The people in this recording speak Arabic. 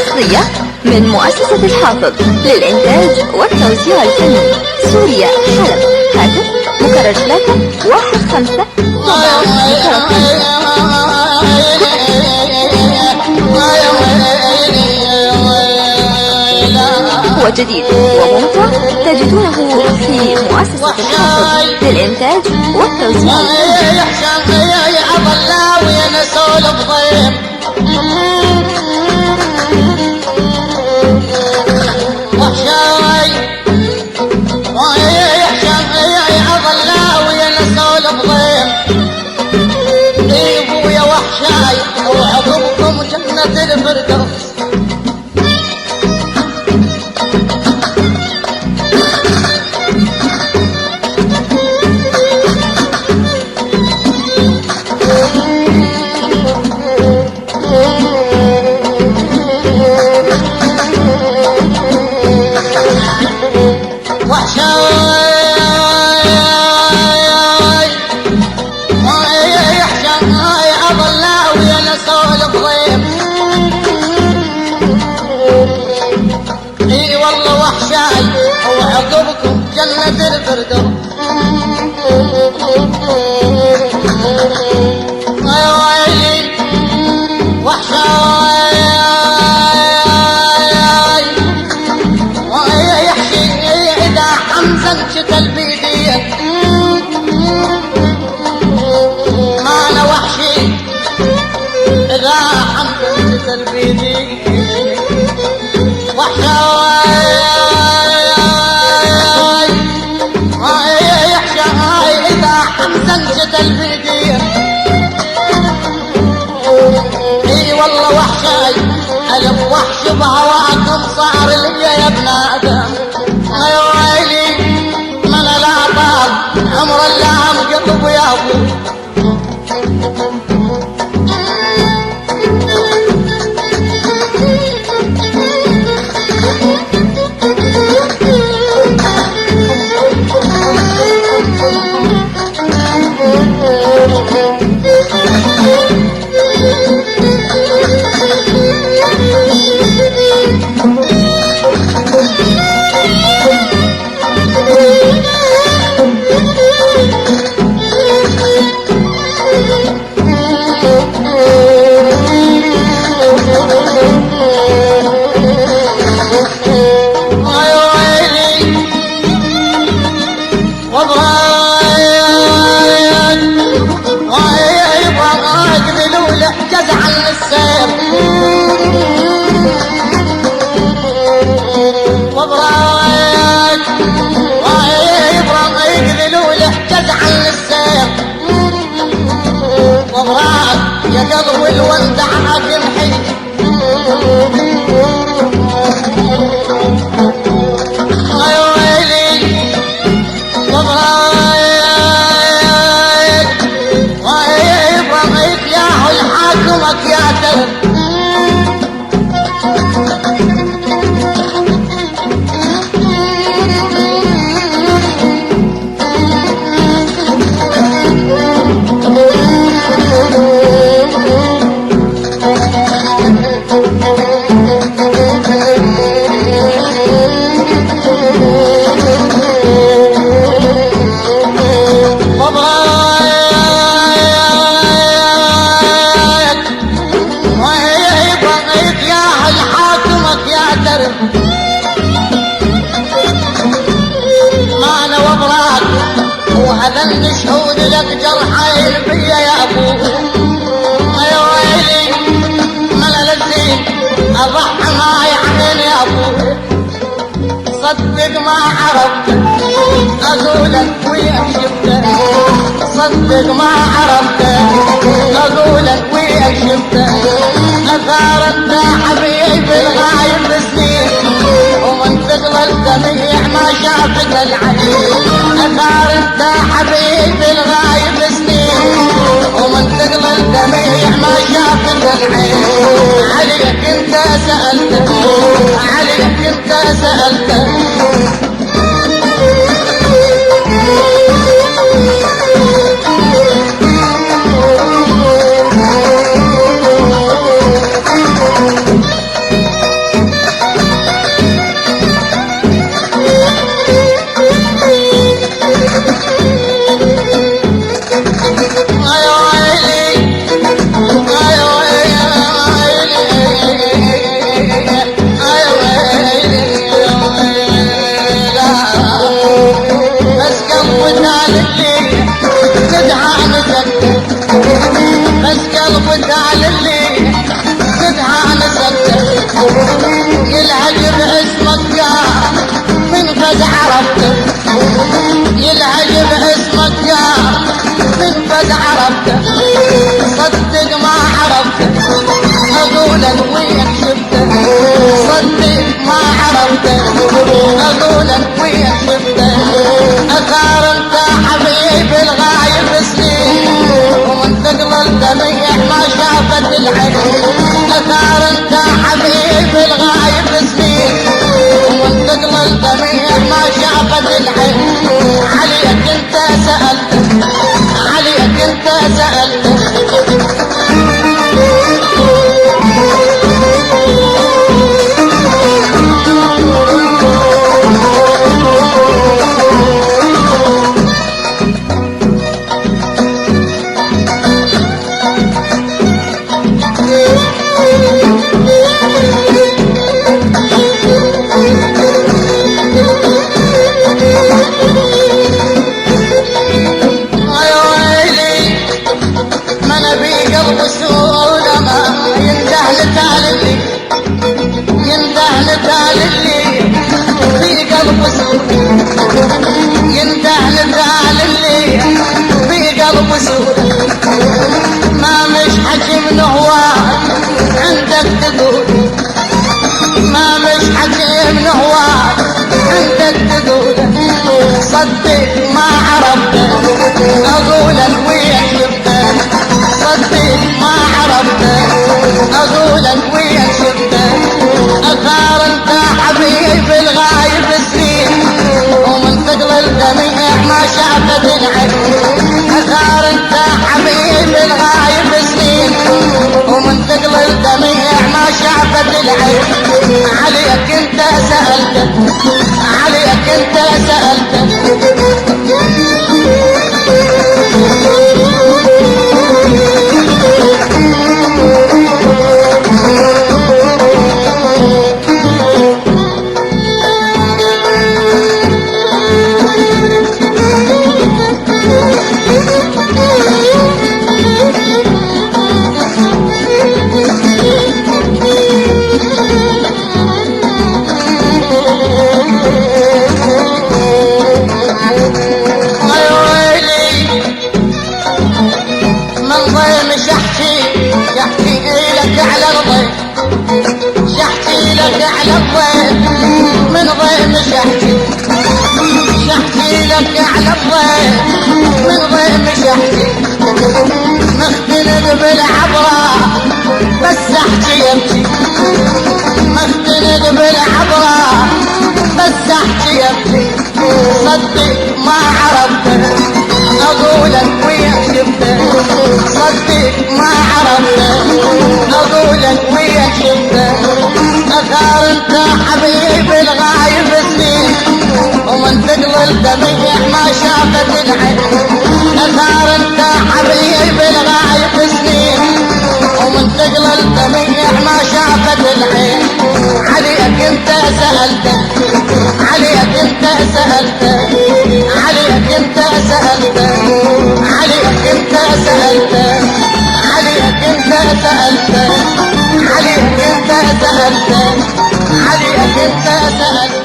حصرية من مؤسسة الحافظ للإنتاج والتوزيع الفني سوريا حلب. هاتف مكرر 315 وجديد وممتع تجدونه في مؤسسة الحافظ للإنتاج والتوزيع وعقبكم جنة الفردوس. اي والله وحشاي وعقبكم جنة الفردوس. يا ويلي وحشاي يحكي اذا حمزة انشتل بيدي ما انا وحشي اذا حمزة انشتل بيدي إذا حمزة انشد البيدية. اي والله وحشاي قلب وحش بهواكم صار لي يا ابن ادم. يا ويلي من لا طال عمر اللام قلب يا ابو. يا قلب الولد عاقل حي يا ويلي وبرايك ويبغيك يا الحاكمك يا ترى. ما انا وبراك وهذا شهود لك جرحي بيا يا ابو. يا ويلي ملل الزين الرحمة يا عمين يا ابو. صدق ما عرفت اقولك وياك شفتك. صدق ما عرفت اقولك وياك شفتك. اثارت حبيبي الغايب سنين ومن تقبل دميع ما شافت العين. اثارت حبيبي الغايب سنين ومن تقبل دميع ما شافت العين. عليك انت سألت عليك انت سألت. قال لي زدها نسكت، بس قلبي قال لي زدها نسكت، يلهج باسمك يا من قد عرفت، يلهج باسمك يا من قد عرفت، صدق ما عرفت اقولك وين شفته، صدق ما عرفت اقولك وين شفته، اثار انت حبيب الغايب سنين ومن ثقل الدميع ما شافت العين، اثار انت حبيب الغايب سنين ومن ثقل الدميع ما شافت العين، عليك انت سألت، عليك انت سألت. ينده للذال اللي في قلب سود، ما مش حكي من هواك عندك تقول، ما مش حكي من هواك عندك تقول، صدق ما عرفت اقولك وين شفته، صدق ما عرفت اقولك وين شفته، اثار انت حبيب الغايب سنين ومن ثقل الدميع ما شافت العين، اثار انت حبيب الغايب سنين ومن ثقل الدميع ما شافت العين، عليك انت سألت، عليك انت سألت. شحكي لك على الضيف من ضيف شحكي، شحكي لك على الضيف من ضيف شحكي، مختلف بالعبرة بس احكي يبكي، مختلف بالعبرة بس احكي يبكي، صدق ما عرفته اقولك وين شفته، صدق ما عرفته اقولك وين شفته، اثار انت حبيب الغايب سنين ومن ثقل الدميع ما شافت العين، اثار انت حبيب الغايب سنين ومن ثقل الدميع ما شافت العين، عليك انت سألت، عليك انت سألت، عليك انت سألت، عليك انت سألت، عليك انت سألت، عليك انت سألت، عليك انت سألت.